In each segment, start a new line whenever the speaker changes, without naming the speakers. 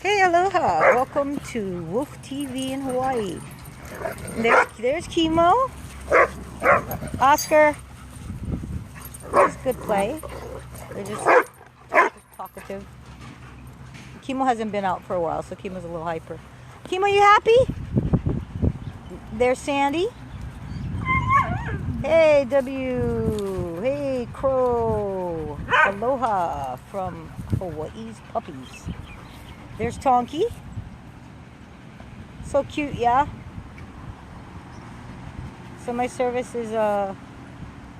Hey, aloha! Welcome to Wolf TV in Hawaii. There's Chemo. Oscar. That's good play. They're just talkative. Chemo hasn't been out for a while, so Chemo's a little hyper. Chemo, you happy? There's Sandy. Hey, W. Hey, Crow. Aloha from Hawaii's puppies. There's Tonky. So cute, yeah? So my service is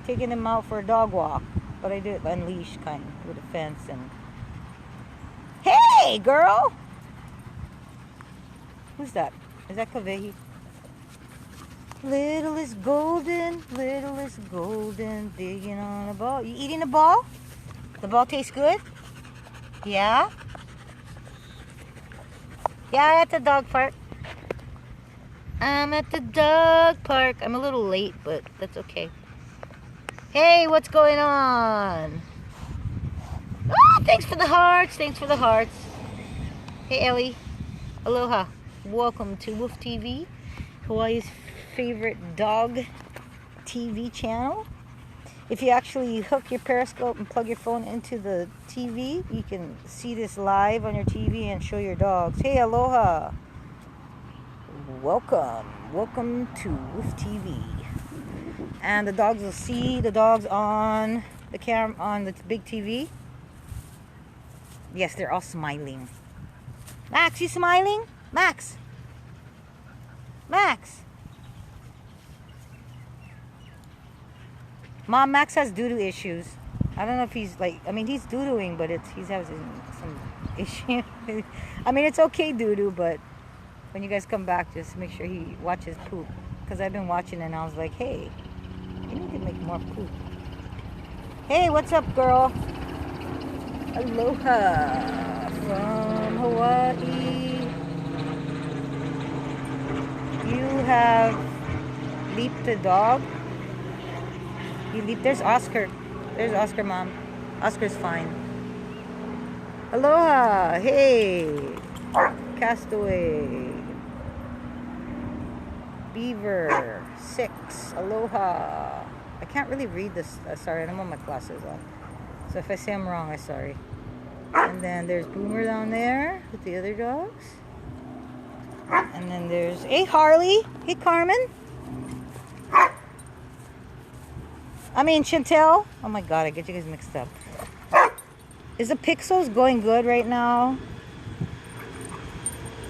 taking him out for a dog walk. But I do it unleashed kind, with a fence and... Hey, girl! Who's that? Is that Kavehi? Little is golden, digging on a ball. You eating a ball? The ball tastes good? Yeah? Yeah, at the dog park. I'm at the dog park. I'm a little late, but that's okay. Hey, what's going on? Oh, thanks for the hearts. Thanks for the hearts. Hey, Ellie. Aloha. Welcome to Wolf TV, Hawaii's favorite dog TV channel. If you actually hook your periscope and plug your phone into the TV, you can see this live on your TV and show your dogs. Hey, aloha. Welcome to Wolf TV. And the dogs will see the dogs on the camera, on the big TV. Yes, they're all smiling. Max, you smiling? Max. Mom, Max has doo-doo issues. I don't know if he's like, I mean, he's doo-dooing, but he's having some issue. I mean, it's okay doo-doo, but when you guys come back, just make sure he watches poop. Because I've been watching and I was like, hey, you need to make more poop. Hey, what's up, girl? Aloha from Hawaii. You have leaped the dog. You leap. There's Oscar. There's Oscar, Mom. Oscar's fine. Aloha. Hey. Castaway. Beaver. 6. Aloha. I can't really read this. Sorry, I don't have my glasses on. So if I say I'm wrong, I'm sorry. And then there's Boomer down there with the other dogs. And then there's, hey, Harley. Hey, Carmen. I mean, Chantel. Oh my God, I get you guys mixed up. Is the Pixels going good right now?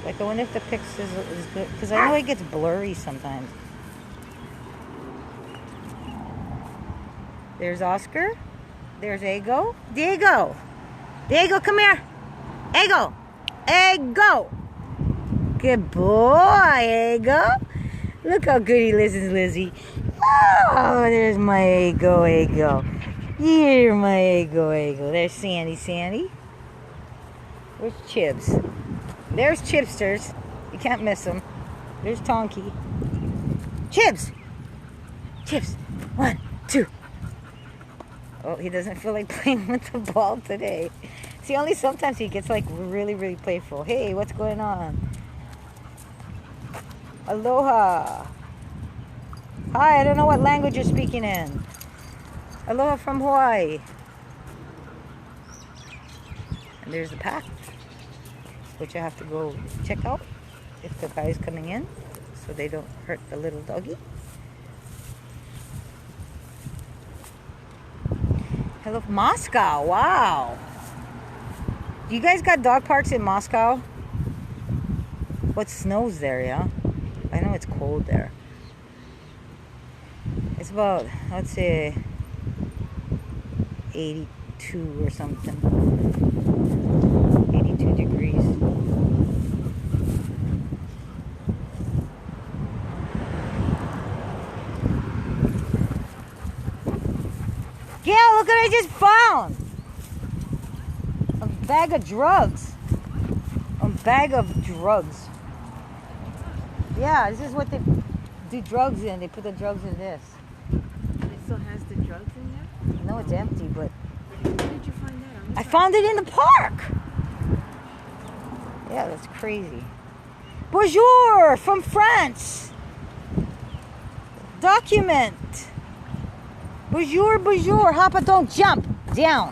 Like, I wonder if the Pixels is good. Because I know it gets blurry sometimes. There's Oscar. There's Ego. Diego, come here. Ego. Good boy, Ego. Look how good he listens, Lizzie. Oh, there's my Ego. You're my Ego. There's Sandy. Where's Chibs? There's Chipsters. You can't miss them. There's Tonky. Chibs. 1, 2. Oh, he doesn't feel like playing with the ball today. See, only sometimes he gets like really, really playful. Hey, what's going on? Aloha. Hi, I don't know what language you're speaking in. Aloha from Hawaii. And there's the pack, which I have to go check out if the guy's coming in, so they don't hurt the little doggy. Hello, Moscow. Wow. You guys got dog parks in Moscow? What snows there, yeah? I know it's cold there. It's about, let's say, 82 or something. 82 degrees. Yeah, look what I just found. A bag of drugs. Yeah, this is what they do drugs in. They put the drugs in this.
It still has the drugs in there?
No, it's empty, but...
Where did you find that?
I found it in the park. Yeah, that's crazy. Bonjour from France. Document. Bonjour, bonjour. Hoppa, don't jump down.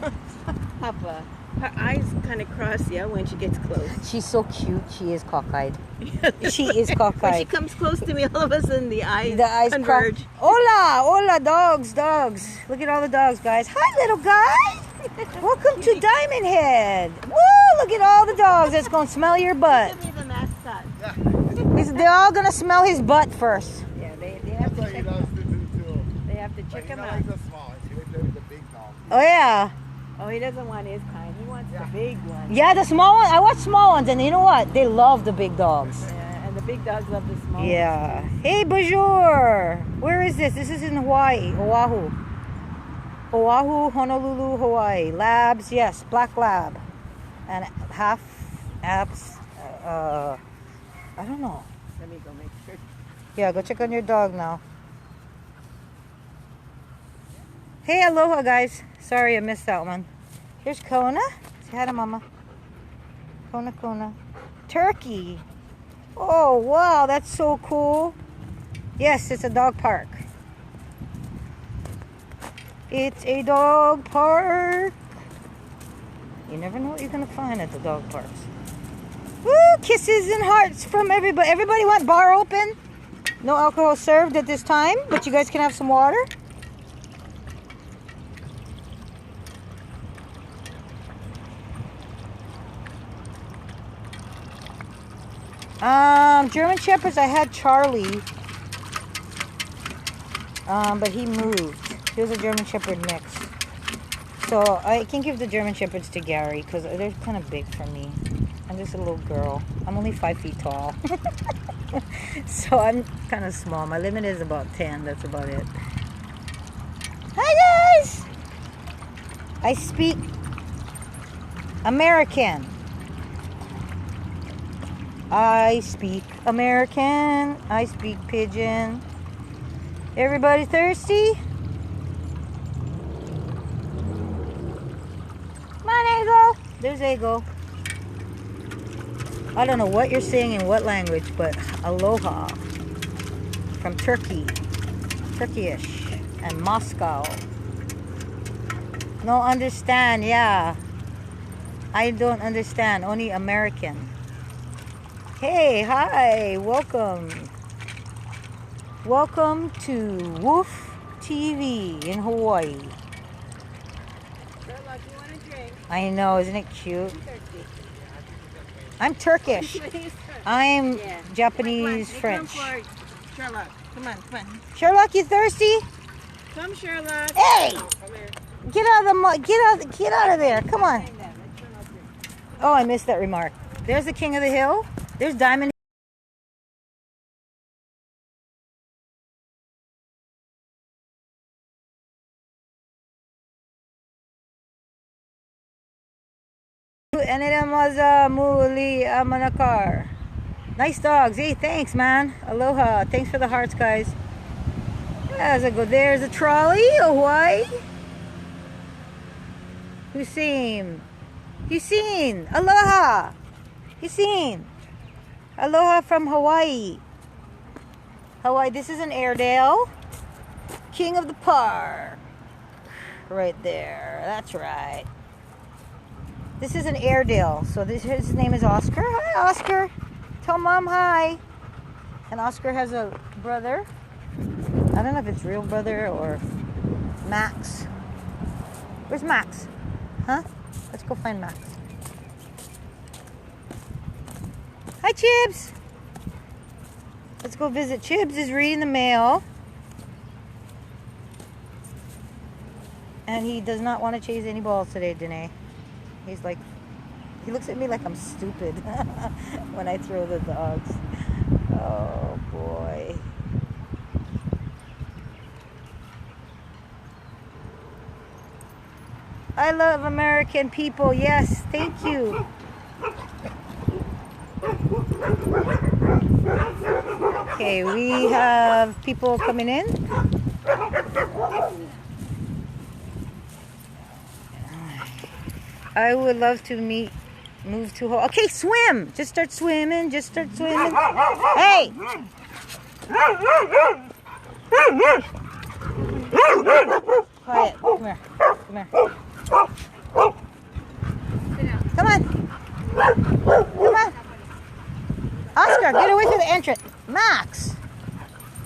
Papa. Her eyes kind of cross, yeah, when she gets close.
She's so cute. She is cockeyed. She is
When she
cockeyed.
comes close to me, all of a sudden the eyes converge.
Hola, hola, dogs, dogs. Look at all the dogs, guys. Hi, little guy. Welcome to Diamond Head. Woo, look at all the dogs. That's going to smell your butt.
Give me the mascot.
They're all going to smell his butt first.
Yeah, they have to
That's what he
check.
does too.
They have to
But
check
he
him
not
out.
like the small. He likes the big dog.
Oh, yeah.
Oh, he doesn't want his kind. He wants the big one.
Yeah, the small one. I watch small ones, and you know what? They love the big dogs.
Yeah, and the big dogs love the small
Yeah. Hey, bonjour. Where is this? This is in Hawaii, Oahu. Oahu, Honolulu, Hawaii. Labs, yes, black lab. And half abs, I don't know.
ones. Let me go make sure.
Yeah, go check on your dog now. Hey, aloha, guys. Sorry I missed that one. Here's Kona. Say hi to Mama. Kona, Kona. Turkey. Oh, wow, that's so cool. Yes, it's a dog park. It's a dog park. You never know what you're going to find at the dog parks. Woo, kisses and hearts from everybody. Everybody want bar open? No alcohol served at this time, but you guys can have some water. German Shepherds, I had Charlie, but he moved. He was a German Shepherd mix. So I can give the German Shepherds to Gary because they're kind of big for me. I'm just a little girl. I'm only 5 feet tall. So I'm kind of small. My limit is about 10. That's about it. Hi, guys! I speak American. I speak American. I speak Pidgin. Everybody thirsty? Come on, Ego. There's Ego. I don't know what you're saying in what language, but aloha from Turkey, Turkish, and Moscow. No understand, yeah. I don't understand, only American. Hey, hi, welcome. Welcome to Woof TV in Hawaii.
Sherlock, you want a drink?
I know, isn't it cute?
Thirsty.
I'm Turkish. I'm Japanese, French.
Sherlock, come on.
Sherlock, you thirsty?
Come, Sherlock.
Hey!
Come here.
Get out of the get out of there. Come on. Oh, I missed that remark. There's the king of the hill. There's Diamond. Muli Amanakar. Nice dogs. Hey, thanks, man. Aloha. Thanks for the hearts, guys. As I go, there's a trolley. Hawaii. Hussein. Aloha. Hussein. Aloha from Hawaii. Hawaii. This is an Airedale. King of the park. Right there. That's right. This is an Airedale. So his name is Oscar. Hi, Oscar. Tell Mom hi. And Oscar has a brother. I don't know if it's real brother or Max. Where's Max? Huh? Let's go find Max. Hi, Chibs. Let's go visit. Chibs is reading the mail. And he does not want to chase any balls today, Danae. He's like, he looks at me like I'm stupid when I throw the dogs. Oh, boy. I love American people. Yes, thank you. Okay, we have people coming in. I would love to meet Move to hold. Okay, swim. Just start swimming. Just start swimming. Hey! Quiet. Come here. Come here. Come on. Come on. Oscar, get away from the entrance. Max.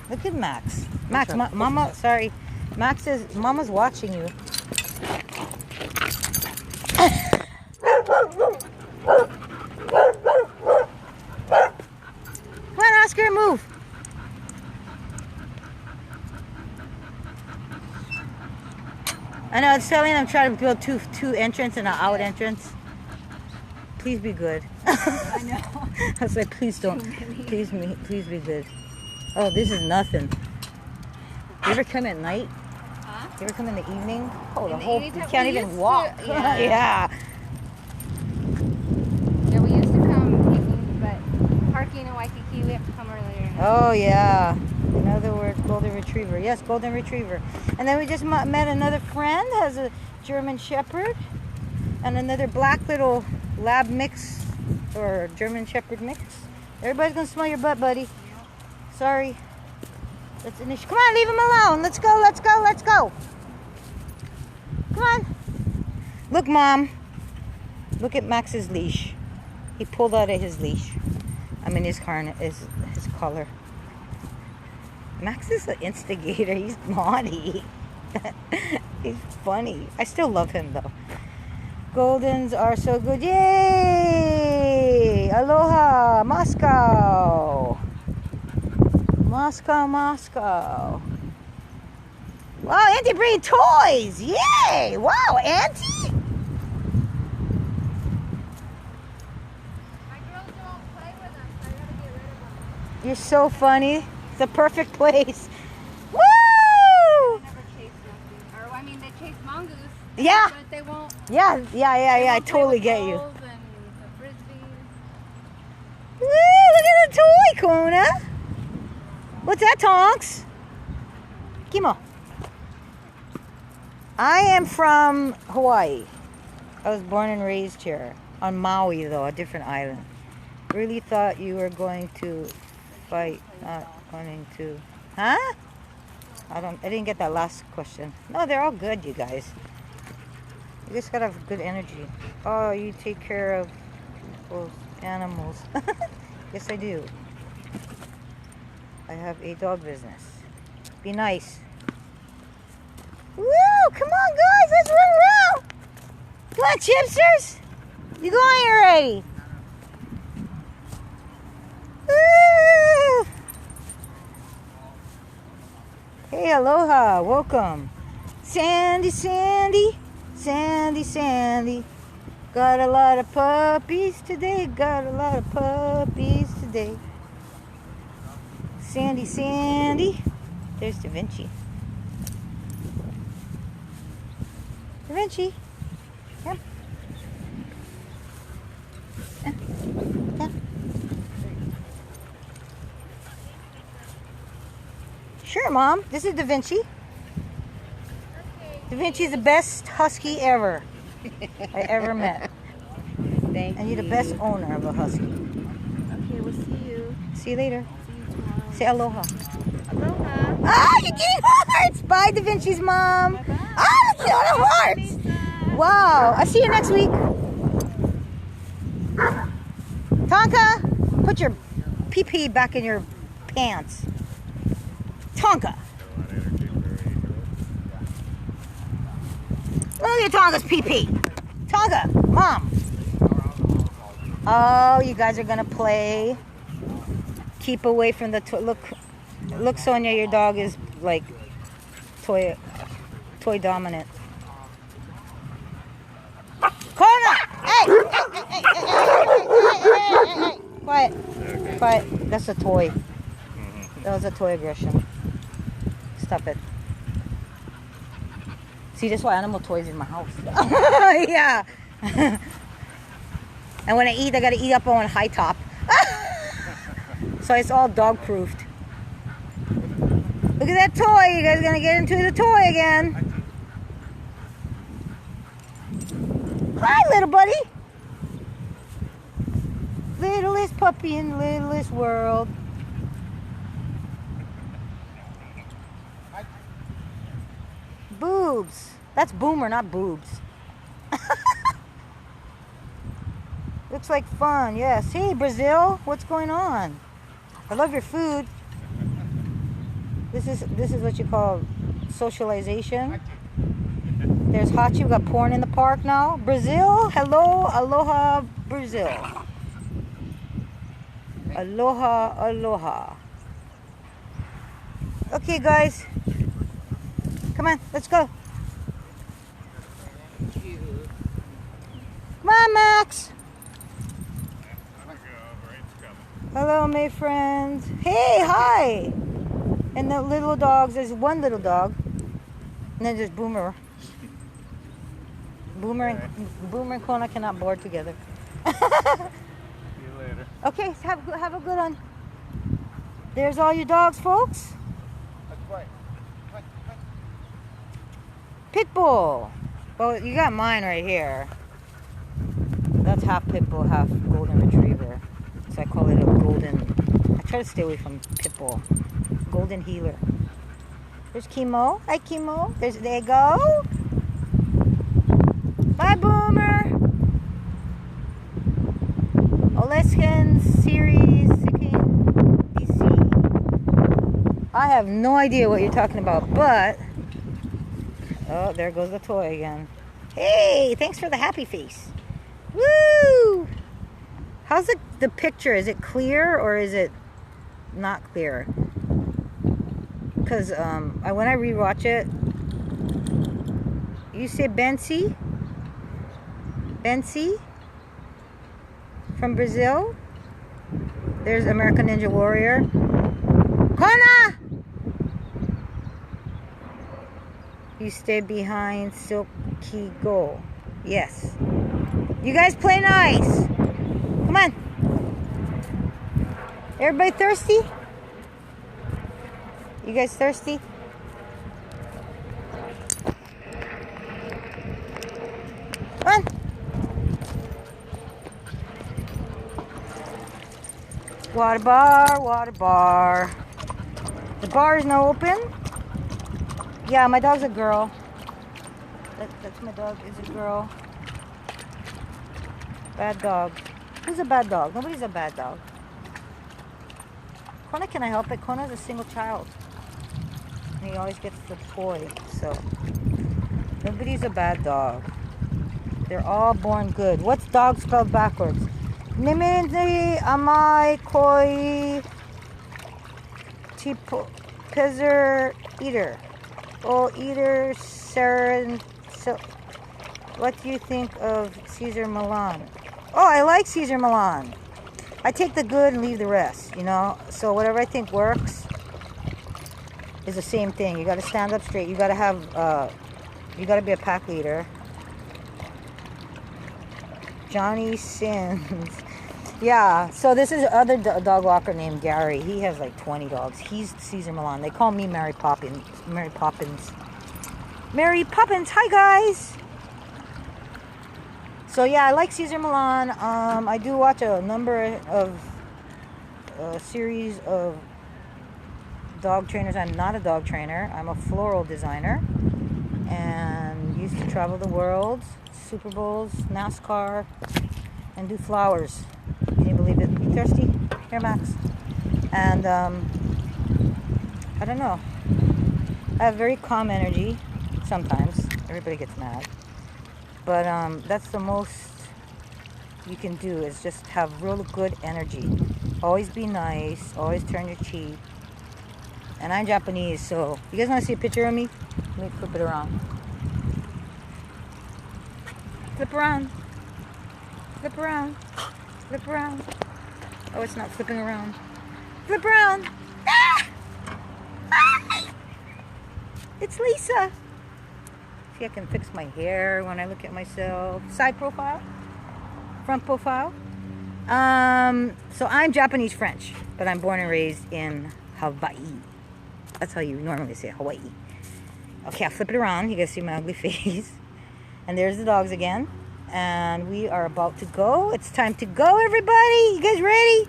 Look at Max. Max, Mama, sorry. Max says, Mama's watching you. Come on, Oscar, move. I know, it's telling I'm trying to build two entrance and an out entrance. Please be good.
I know.
I was like, please don't. Please be good. Oh, this is nothing. You ever come at night?
Huh?
You ever come in the evening? Oh, the
In the
whole,
evening
you
time-
can't
we
even
used to-
walk.
yeah.
Yeah.
Yeah, we used to come evening, but parking in Waikiki, we have to come earlier.
Oh, yeah. In other words, golden retriever. Yes, golden retriever. And then we just met another friend, has a German shepherd, and another black little lab mix, or German shepherd mix. Everybody's gonna smell your butt, buddy. Sorry. That's an issue. Come on, leave him alone. Let's go, let's go, let's go. Come on. Look, Mom. Look at Max's leash. He pulled out of his leash. I mean, his collar. Max is an instigator. He's naughty. He's funny. I still love him, though. Goldens are so good. Yay! Aloha! Moscow! Moscow, Moscow. Wow, Auntie bringing toys! Yay! Wow, Auntie!
My girls don't play with us, so I gotta get rid of them.
You're so funny. It's the perfect place. Woo!
They never chase nothing. Or, I mean, they chase mongoose.
Yeah.
But they won't.
Yeah. I
won't play
totally
with
get you.
balls and the frisbees.
Woo! Look at the toy, Kona. What's that, Tonks? Kimo. I am from Hawaii. I was born and raised here. On Maui, though, a different island. Really thought you were going to fight, not wanting to. Huh? I didn't get that last question. No, they're all good, you guys. You just gotta have good energy. Oh, you take care of those animals. Yes, I do. I have a dog business. Be nice. Woo! Come on, guys, let's run around. Come on, chipsters. You going already? Woo! Hey, aloha, welcome. Sandy, Sandy, Sandy, Sandy. Got a lot of puppies today, got a lot of puppies today. Sandy, Sandy. There's Da Vinci. Da Vinci. Come. Come. Sure, Mom. This is Da Vinci. Da Vinci's the best husky ever I ever met.
Thank you.
And you're the best owner of a husky.
Okay, we'll see you.
See you later.
See you tomorrow.
Say aloha.
Aloha.
Ah, you're getting hearts. Bye, Da Vinci's mom.
Bye-bye.
Ah, look at all the hearts.
Lisa.
Wow. I'll see you next week. Tonka, put your pee-pee back in your pants. Tonka. Look at Tonka's pee-pee. Tonka, Mom. Oh, you guys are going to play. Keep away from the toy. Look, Sonia, your dog is like toy dominant. Kona! Hey! Quiet. Quiet. That's a toy. That was a toy aggression. Stop it. See, that's why animal toys in my house. Yeah. And when I eat, I gotta eat up on high top. So it's all dog proofed. Look at that toy. You guys gonna get into the toy again. Hi, little buddy. Littlest puppy in the littlest world. Boobs. That's Boomer, not boobs. Looks like fun, yes. Hey, Brazil, what's going on? I love your food. This is what you call socialization. There's Hachi. We got porn in the park now. Brazil, hello, aloha, Brazil. Aloha, aloha. Okay, guys. Come on, let's go. Come on, Max. Hello, my friends. Hey, hi. And the little dogs, there's one little dog. And then there's Boomer. Boomer and Kona cannot board together.
See you later.
Okay, have a good one. There's all your dogs, folks.
That's right.
Pitbull. Well, you got mine right here. That's half Pitbull, half Golden Retriever. So I call it a golden. I try to stay away from Pitbull. Golden Healer. There's Chemo. Hi, Chemo. There you go. Bye, Boomer. Oleskin Series DC. I have no idea what you're talking about, but oh, there goes the toy again. Hey, thanks for the happy face. Woo! How's the picture? Is it clear or is it not clear? Because when I rewatch it, you say Bensi? Bensi? From Brazil? There's American Ninja Warrior. Kona! You stay behind Silky Go. Yes. You guys play nice. Come on. Everybody thirsty? You guys thirsty? Come on. Water bar, water bar. The bar is now open. Yeah, my dog's a girl. That's my dog, is a girl. Bad dog. Who's a bad dog? Nobody's a bad dog. Kona, can I help it? Kona's a single child. And he always gets the toy, so. Nobody's a bad dog. They're all born good. What's dog spelled backwards? Nimini amai koi tipo pizzer eater. Oh, eater Saren. So, what do you think of Caesar Milan? Oh, I like Caesar Milan. I take the good and leave the rest, you know. So whatever I think works is the same thing. You got to stand up straight. You got to have, you got to be a pack leader. Johnny Sins. Yeah, so this is other dog walker named Gary. He has like 20 dogs. He's Caesar Milan. They call me Mary Poppins. Mary Poppins. Mary Poppins. Hi, guys. So yeah, I like Caesar Milan. I do watch a number of series of dog trainers. I'm not a dog trainer. I'm a floral designer and used to travel the world, Super Bowls, NASCAR, and do flowers. Can you believe it? You thirsty? Here, Max. And I don't know. I have very calm energy. Sometimes everybody gets mad. But that's the most you can do is just have real good energy. Always be nice. Always turn your cheek. And I'm Japanese, so you guys want to see a picture of me? Let me flip it around. Flip around. Flip around. Flip around. Oh, it's not flipping around. Flip around. Ah! Ah! It's Lisa. See, I can fix my hair when I look at myself. Side profile, front profile. So I'm Japanese French, but I'm born and raised in Hawaii. That's how you normally say Hawaii. Okay, I'll flip it around. You guys see my ugly face. And there's the dogs again. And we are about to go. It's time to go, everybody. You guys ready?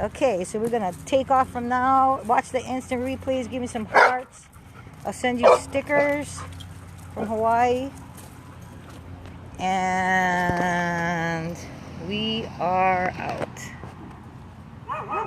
Okay, so we're gonna take off from now. Watch the instant replays. Give me some hearts. I'll send you stickers from Hawaii. And